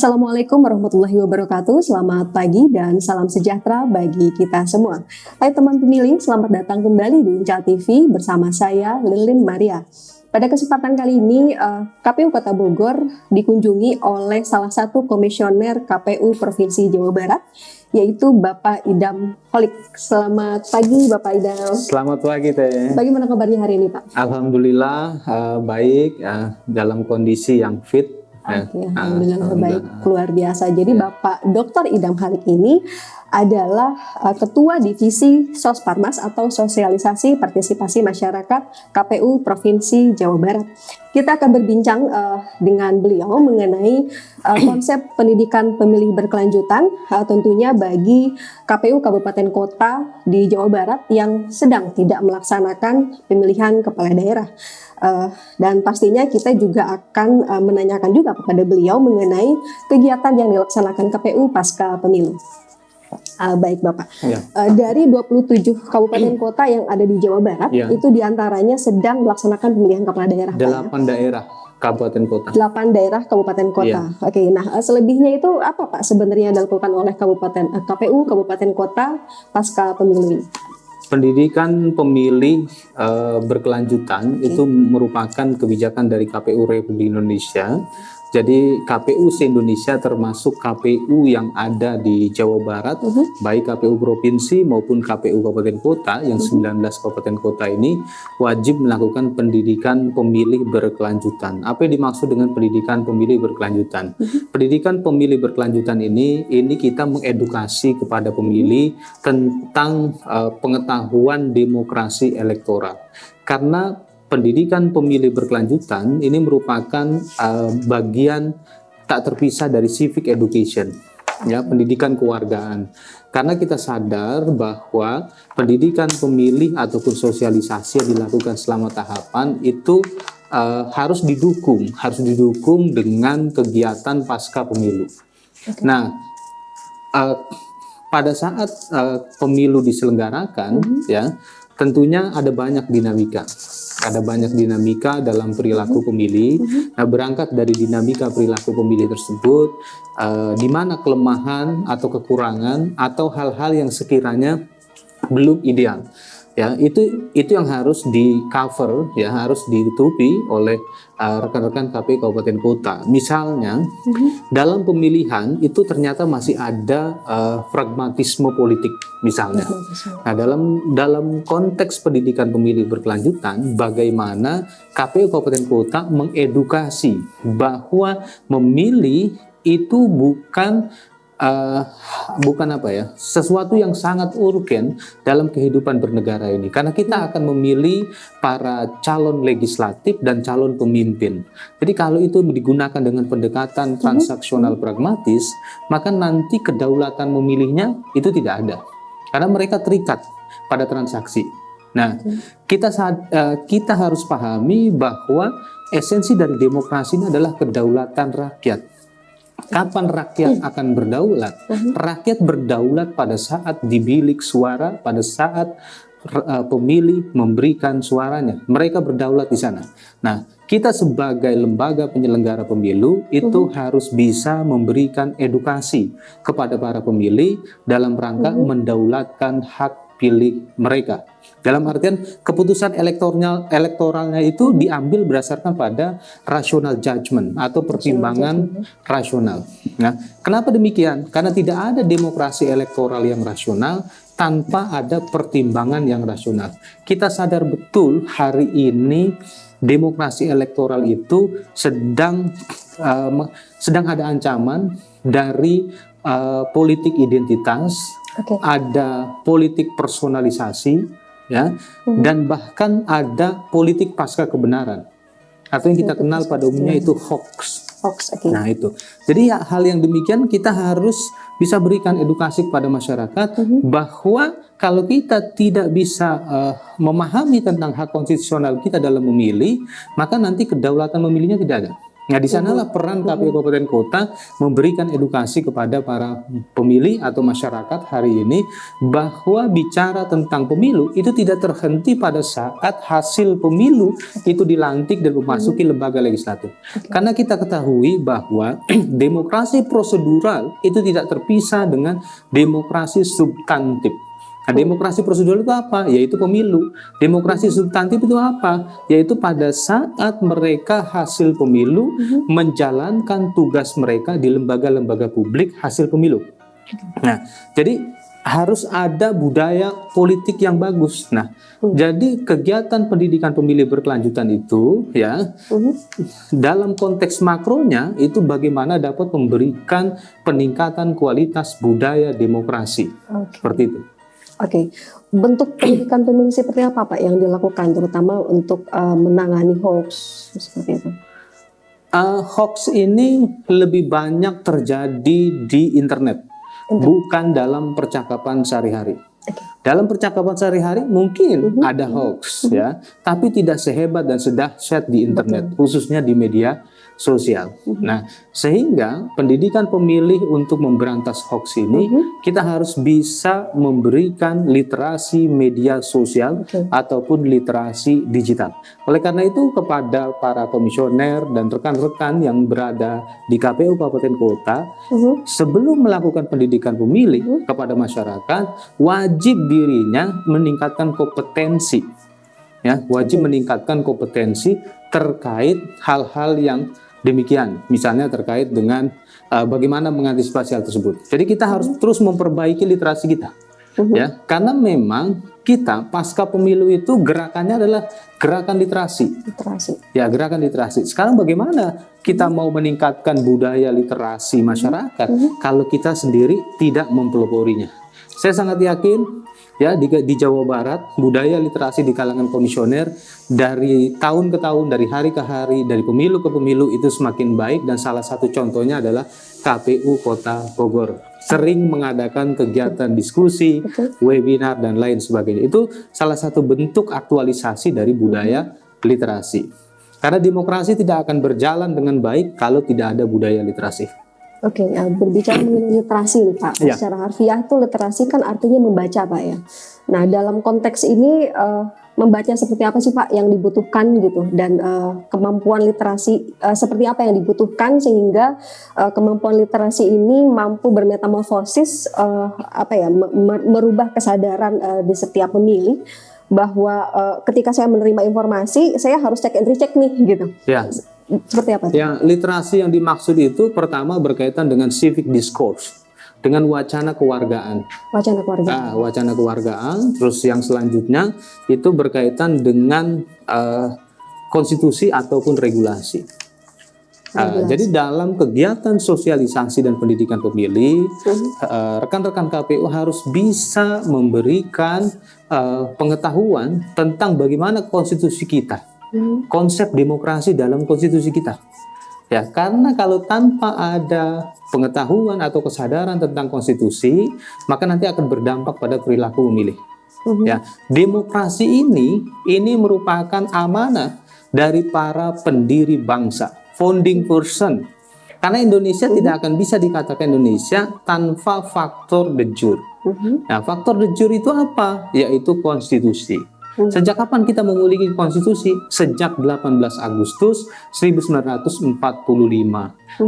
Assalamualaikum warahmatullahi wabarakatuh. Selamat pagi dan salam sejahtera bagi kita semua. Hai teman pemilih, selamat datang kembali di Uncal TV bersama saya Lilin Maria. Pada kesempatan kali ini, KPU Kota Bogor dikunjungi oleh salah satu komisioner KPU Provinsi Jawa Barat, yaitu Bapak Idam Holik. Selamat pagi Bapak Idam. Selamat pagi Teh. Bagaimana kabarnya hari ini Pak? Alhamdulillah baik, dalam kondisi yang fit. Oke, alhamdulillah baik, luar biasa. Jadi Bapak Dr. Idam Holik ini adalah Ketua Divisi Sosparmas atau Sosialisasi Partisipasi Masyarakat KPU Provinsi Jawa Barat. Kita akan berbincang dengan beliau mengenai konsep pendidikan pemilih berkelanjutan, tentunya bagi KPU Kabupaten Kota di Jawa Barat yang sedang tidak melaksanakan pemilihan kepala daerah. Dan pastinya kita juga akan menanyakan juga kepada beliau mengenai kegiatan yang dilaksanakan KPU pasca pemilu. Baik Bapak, dari 27 kabupaten kota yang ada di Jawa Barat, itu diantaranya sedang melaksanakan pemilihan kepala daerah. 8 daerah kabupaten kota. 8 daerah kabupaten kota. Oke, nah selebihnya itu apa Pak sebenarnya dilakukan oleh KPU Kabupaten Kota pasca pemilu ini? Pendidikan pemilih berkelanjutan itu merupakan kebijakan dari KPU Republik Indonesia. Jadi KPU se-Indonesia termasuk KPU yang ada di Jawa Barat, baik KPU Provinsi maupun KPU Kabupaten Kota yang 19 Kabupaten Kota ini wajib melakukan pendidikan pemilih berkelanjutan. Apa yang dimaksud dengan pendidikan pemilih berkelanjutan? Pendidikan pemilih berkelanjutan ini kita mengedukasi kepada pemilih tentang pengetahuan demokrasi elektoral. Karena pendidikan pemilih berkelanjutan ini merupakan bagian tak terpisah dari civic education, ya, pendidikan kewargaan. Karena kita sadar bahwa pendidikan pemilih ataupun sosialisasi yang dilakukan selama tahapan itu harus didukung dengan kegiatan pasca pemilu. Nah, pada saat pemilu diselenggarakan, ya, tentunya ada banyak dinamika. Ada banyak dinamika dalam perilaku pemilih. Nah, berangkat dari dinamika perilaku pemilih tersebut, di mana kelemahan atau kekurangan atau hal-hal yang sekiranya belum ideal, ya, itu yang harus di cover, ya, harus ditutupi oleh rekan-rekan KPU Kabupaten Kota. Misalnya dalam pemilihan itu ternyata masih ada pragmatisme politik misalnya. Nah, dalam konteks pendidikan pemilih berkelanjutan, bagaimana KPU Kabupaten Kota mengedukasi bahwa memilih itu bukan sesuatu yang sangat urgen dalam kehidupan bernegara ini, karena kita akan memilih para calon legislatif dan calon pemimpin. Jadi kalau itu digunakan dengan pendekatan transaksional pragmatis, maka nanti kedaulatan memilihnya itu tidak ada, karena mereka terikat pada transaksi. Nah, kita harus pahami bahwa esensi dari demokrasi ini adalah kedaulatan rakyat. Kapan rakyat akan berdaulat? Rakyat berdaulat pada saat dibilik suara, pada saat pemilih memberikan suaranya. Mereka berdaulat di sana. Nah, kita sebagai lembaga penyelenggara pemilu itu harus bisa memberikan edukasi kepada para pemilih dalam rangka mendaulatkan hak pilih mereka. Dalam artian keputusan elektoralnya itu diambil berdasarkan pada rational judgment atau pertimbangan rasional. Nah, kenapa demikian? Karena tidak ada demokrasi elektoral yang rasional tanpa ada pertimbangan yang rasional. Kita sadar betul hari ini demokrasi elektoral itu sedang ada ancaman dari politik identitas, ada politik personalisasi, ya, dan bahkan ada politik pasca kebenaran atau yang kita kenal pada umumnya itu hoax. Nah, itu. Jadi hal yang demikian kita harus bisa berikan edukasi kepada masyarakat bahwa kalau kita tidak bisa memahami tentang hak konstitusional kita dalam memilih, maka nanti kedaulatan memilihnya tidak ada. Nah, di sanalah peran KPU Kabupaten Kota memberikan edukasi kepada para pemilih atau masyarakat hari ini bahwa bicara tentang pemilu itu tidak terhenti pada saat hasil pemilu itu dilantik dan memasuki lembaga legislatif. Karena kita ketahui bahwa demokrasi prosedural itu tidak terpisah dengan demokrasi substantif. Nah, demokrasi prosedural itu apa? Yaitu pemilu. Demokrasi substantif itu apa? Yaitu pada saat mereka hasil pemilu menjalankan tugas mereka di lembaga-lembaga publik hasil pemilu. Nah, jadi harus ada budaya politik yang bagus. Nah, jadi kegiatan pendidikan pemilih berkelanjutan itu ya dalam konteks makronya itu bagaimana dapat memberikan peningkatan kualitas budaya demokrasi. Seperti itu. Oke, bentuk pendidikan pemilih seperti apa Pak yang dilakukan terutama untuk menangani hoax seperti itu? Hoax ini lebih banyak terjadi di internet, bukan dalam percakapan sehari-hari. Dalam percakapan sehari-hari mungkin ada hoax ya, tapi tidak sehebat dan sedahsyat di internet, khususnya di media sosial. Nah, sehingga pendidikan pemilih untuk memberantas hoax ini kita harus bisa memberikan literasi media sosial ataupun literasi digital. Oleh karena itu kepada para komisioner dan rekan-rekan yang berada di KPU Kabupaten Kota, sebelum melakukan pendidikan pemilih kepada masyarakat, wajib dirinya meningkatkan kompetensi. Ya, wajib meningkatkan kompetensi terkait hal-hal yang demikian, misalnya terkait dengan bagaimana mengantisipasi hal tersebut. Jadi kita harus terus memperbaiki literasi kita, ya, karena memang kita pasca pemilu itu gerakannya adalah gerakan literasi. Ya, gerakan literasi. Sekarang bagaimana kita mau meningkatkan budaya literasi masyarakat kalau kita sendiri tidak mempeloporinya? Saya sangat yakin ya di Jawa Barat budaya literasi di kalangan komisioner dari tahun ke tahun, dari hari ke hari, dari pemilu ke pemilu itu semakin baik, dan salah satu contohnya adalah KPU Kota Bogor sering mengadakan kegiatan diskusi, webinar dan lain sebagainya. Itu salah satu bentuk aktualisasi dari budaya literasi. Karena demokrasi tidak akan berjalan dengan baik kalau tidak ada budaya literasi. Oke, berbicara mengenai literasi nih Pak, secara harfiah itu literasi kan artinya membaca Pak ya. Nah dalam konteks ini membaca seperti apa sih Pak yang dibutuhkan gitu, dan kemampuan literasi seperti apa yang dibutuhkan sehingga kemampuan literasi ini mampu bermetamorfosis merubah kesadaran di setiap pemilih bahwa ketika saya menerima informasi saya harus cek and recheck nih gitu. Ya. Seperti apa? Ya, literasi yang dimaksud itu pertama berkaitan dengan civic discourse, dengan wacana kewargaan. Wacana kewargaan. Wacana kewargaan. Terus yang selanjutnya itu berkaitan dengan konstitusi ataupun regulasi. Jadi dalam kegiatan sosialisasi dan pendidikan pemilih, rekan-rekan KPU harus bisa memberikan pengetahuan tentang bagaimana konstitusi kita. Konsep demokrasi dalam konstitusi kita, ya, karena kalau tanpa ada pengetahuan atau kesadaran tentang konstitusi, maka nanti akan berdampak pada perilaku pemilih. Ya, demokrasi ini merupakan amanah dari para pendiri bangsa, founding person. Karena Indonesia tidak akan bisa dikatakan Indonesia tanpa faktor de jure. Nah, faktor de jure itu apa? Yaitu konstitusi. Sejak kapan kita memiliki konstitusi? Sejak 18 Agustus 1945.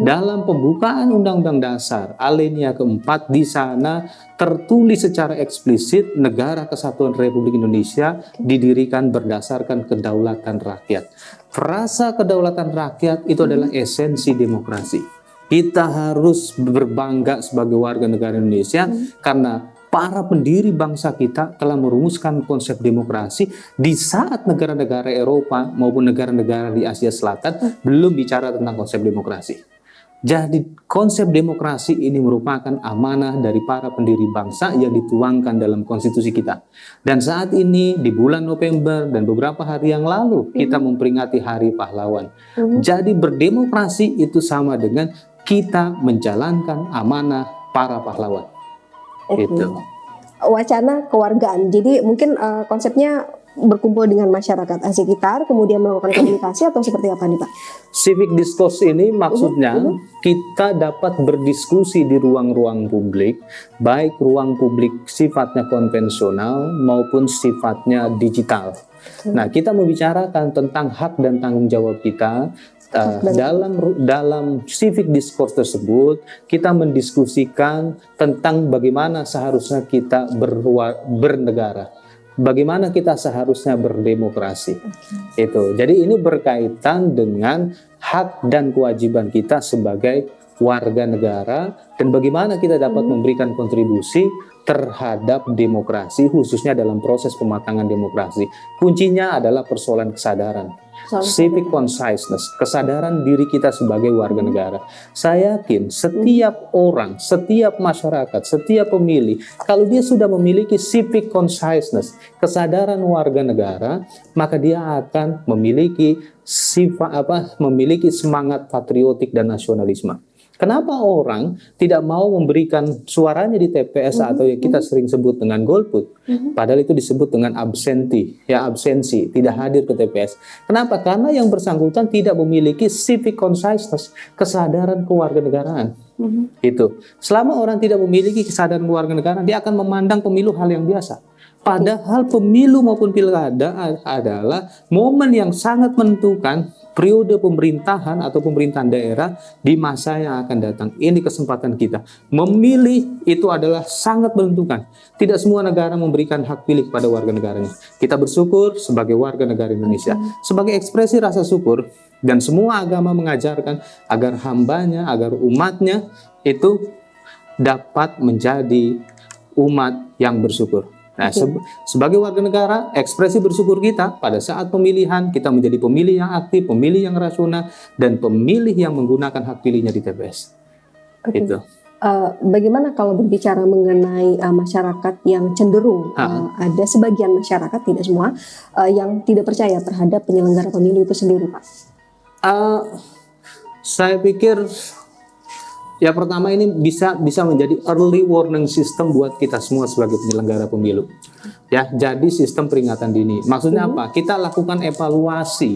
Dalam pembukaan Undang-Undang Dasar alinea keempat, di sana tertulis secara eksplisit negara kesatuan Republik Indonesia didirikan berdasarkan kedaulatan rakyat. Frasa kedaulatan rakyat itu adalah esensi demokrasi. Kita harus berbangga sebagai warga negara Indonesia karena para pendiri bangsa kita telah merumuskan konsep demokrasi di saat negara-negara Eropa maupun negara-negara di Asia Selatan belum bicara tentang konsep demokrasi. Jadi konsep demokrasi ini merupakan amanah dari para pendiri bangsa yang dituangkan dalam konstitusi kita. Dan saat ini di bulan November dan beberapa hari yang lalu kita memperingati Hari Pahlawan. Jadi berdemokrasi itu sama dengan kita menjalankan amanah para pahlawan. Itu. Wacana kewargaan. Jadi mungkin konsepnya berkumpul dengan masyarakat sekitar, kemudian melakukan komunikasi atau seperti apa nih Pak? Civic discourse ini maksudnya kita dapat berdiskusi di ruang-ruang publik, baik ruang publik sifatnya konvensional maupun sifatnya digital. Nah, kita membicarakan tentang hak dan tanggung jawab kita. Dalam civic discourse tersebut, kita mendiskusikan tentang bagaimana seharusnya kita bernegara, bagaimana kita seharusnya berdemokrasi. Itu. Jadi ini berkaitan dengan hak dan kewajiban kita sebagai warga negara dan bagaimana kita dapat memberikan kontribusi terhadap demokrasi, khususnya dalam proses pematangan demokrasi. Kuncinya adalah persoalan kesadaran. Civic consciousness, kesadaran diri kita sebagai warga negara. Saya yakin setiap orang, setiap masyarakat, setiap pemilih, kalau dia sudah memiliki civic consciousness, kesadaran warga negara, maka dia akan memiliki memiliki semangat patriotik dan nasionalisme. Kenapa orang tidak mau memberikan suaranya di TPS atau yang kita sering sebut dengan golput? Padahal itu disebut dengan absensi, tidak hadir ke TPS. Kenapa? Karena yang bersangkutan tidak memiliki civic consciousness, kesadaran kewarganegaraan. Itu. Selama orang tidak memiliki kesadaran kewarganegaraan, dia akan memandang pemilu hal yang biasa. Padahal pemilu maupun pilkada adalah momen yang sangat menentukan periode pemerintahan atau pemerintahan daerah di masa yang akan datang. Ini kesempatan kita. Memilih itu adalah sangat menentukan. Tidak semua negara memberikan hak pilih kepada warga negaranya. Kita bersyukur sebagai warga negara Indonesia. Sebagai ekspresi rasa syukur, dan semua agama mengajarkan agar hambanya, agar umatnya itu dapat menjadi umat yang bersyukur. Nah, sebagai warga negara, ekspresi bersyukur kita pada saat pemilihan, kita menjadi pemilih yang aktif, pemilih yang rasional, dan pemilih yang menggunakan hak pilihnya di TPS. Itu. Bagaimana kalau berbicara mengenai masyarakat yang cenderung, ada sebagian masyarakat, tidak semua, yang tidak percaya terhadap penyelenggara pemilu itu sendiri, Pak? Saya pikir ya pertama ini bisa menjadi early warning system buat kita semua sebagai penyelenggara pemilu. Ya, jadi sistem peringatan dini. Maksudnya apa? Kita lakukan evaluasi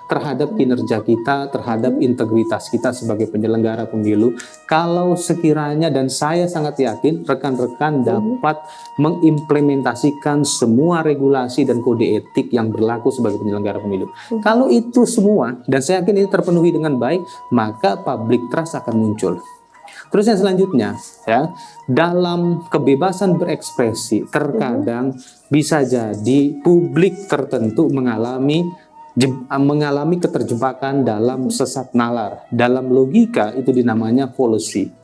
terhadap kinerja kita, terhadap integritas kita sebagai penyelenggara pemilu. Kalau sekiranya, dan saya sangat yakin rekan-rekan dapat mengimplementasikan semua regulasi dan kode etik yang berlaku sebagai penyelenggara pemilu. Kalau itu semua, dan saya yakin ini terpenuhi dengan baik, maka public trust akan muncul. Terus yang selanjutnya, ya, dalam kebebasan berekspresi terkadang bisa jadi publik tertentu mengalami keterjebakan dalam sesat nalar. Dalam logika itu dinamanya fallacy.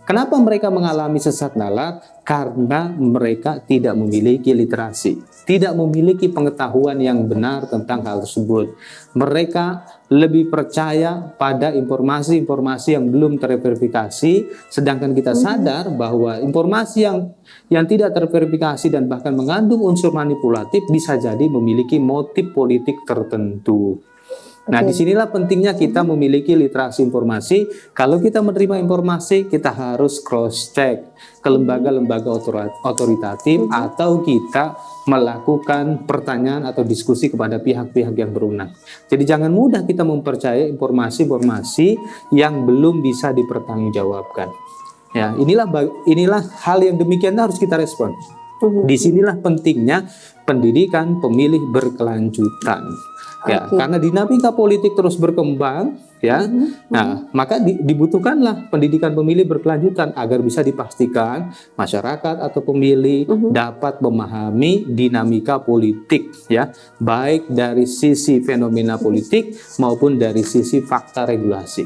Kenapa mereka mengalami sesat nalar? Karena mereka tidak memiliki literasi, tidak memiliki pengetahuan yang benar tentang hal tersebut. Mereka lebih percaya pada informasi-informasi yang belum terverifikasi, sedangkan kita sadar bahwa informasi yang tidak terverifikasi dan bahkan mengandung unsur manipulatif bisa jadi memiliki motif politik tertentu. Nah, disinilah pentingnya kita memiliki literasi informasi. Kalau kita menerima informasi, kita harus cross-check ke lembaga-lembaga otoritatif atau kita melakukan pertanyaan atau diskusi kepada pihak-pihak yang berwenang. Jadi jangan mudah kita mempercayai informasi-informasi yang belum bisa dipertanggungjawabkan. Ya, inilah hal yang demikian harus kita respon. Disinilah pentingnya pendidikan pemilih berkelanjutan. Ya, karena dinamika politik terus berkembang, ya. Nah, maka dibutuhkanlah pendidikan pemilih berkelanjutan agar bisa dipastikan masyarakat atau pemilih dapat memahami dinamika politik, ya, baik dari sisi fenomena politik maupun dari sisi fakta regulasi.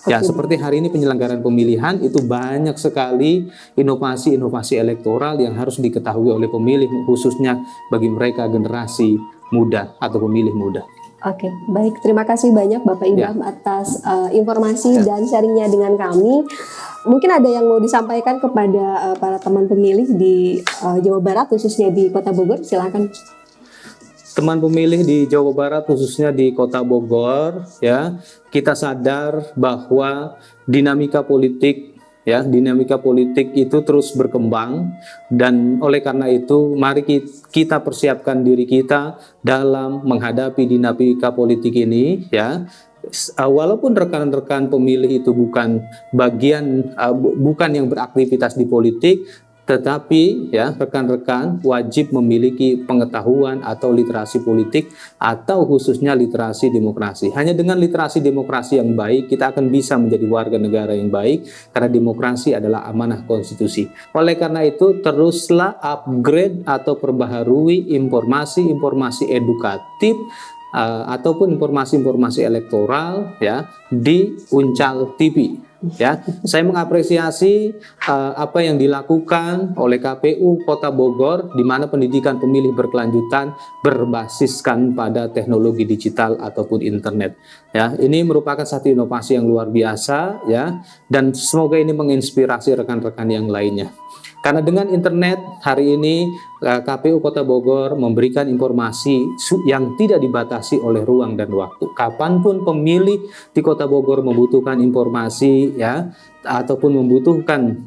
Ya, seperti hari ini penyelenggaraan pemilihan itu banyak sekali inovasi-inovasi elektoral yang harus diketahui oleh pemilih, khususnya bagi mereka generasi muda atau pemilih muda. Oke, baik. Terima kasih banyak Bapak Idam atas informasi dan sharingnya dengan kami. Mungkin ada yang mau disampaikan kepada para teman pemilih di Jawa Barat, khususnya di Kota Bogor. Silakan. Teman pemilih di Jawa Barat, khususnya di Kota Bogor, ya, kita sadar bahwa dinamika politik ya, dinamika politik itu terus berkembang, dan oleh karena itu mari kita persiapkan diri kita dalam menghadapi dinamika politik ini, ya. Walaupun rekan-rekan pemilih itu bukan bukan yang beraktivitas di politik, tetapi ya rekan-rekan wajib memiliki pengetahuan atau literasi politik, atau khususnya literasi demokrasi. Hanya dengan literasi demokrasi yang baik kita akan bisa menjadi warga negara yang baik, karena demokrasi adalah amanah konstitusi. Oleh karena itu teruslah upgrade atau perbaharui informasi-informasi edukatif ataupun informasi-informasi elektoral, ya, di Uncal TV. Ya, saya mengapresiasi apa yang dilakukan oleh KPU Kota Bogor, di mana pendidikan pemilih berkelanjutan berbasiskan pada teknologi digital ataupun internet. Ya, ini merupakan satu inovasi yang luar biasa, ya, dan semoga ini menginspirasi rekan-rekan yang lainnya. Karena dengan internet hari ini KPU Kota Bogor memberikan informasi yang tidak dibatasi oleh ruang dan waktu. Kapanpun pemilih di Kota Bogor membutuhkan informasi, ya, ataupun membutuhkan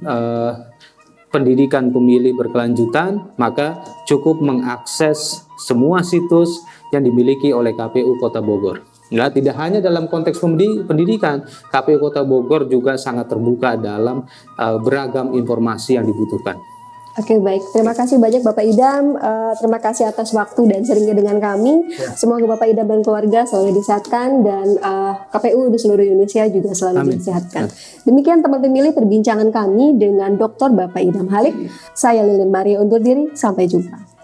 pendidikan pemilih berkelanjutan, maka cukup mengakses semua situs yang dimiliki oleh KPU Kota Bogor. Nah, tidak hanya dalam konteks pendidikan, KPU Kota Bogor juga sangat terbuka dalam beragam informasi yang dibutuhkan. Oke, baik. Terima kasih banyak Bapak Idam. Terima kasih atas waktu dan sharingnya dengan kami. Ya. Semoga Bapak Idam dan keluarga selalu disehatkan, dan KPU di seluruh Indonesia juga selalu disehatkan. Demikian teman pemilih perbincangan kami dengan Dr. Bapak Idam Halik. Saya Lilin Maria undur diri. Sampai jumpa.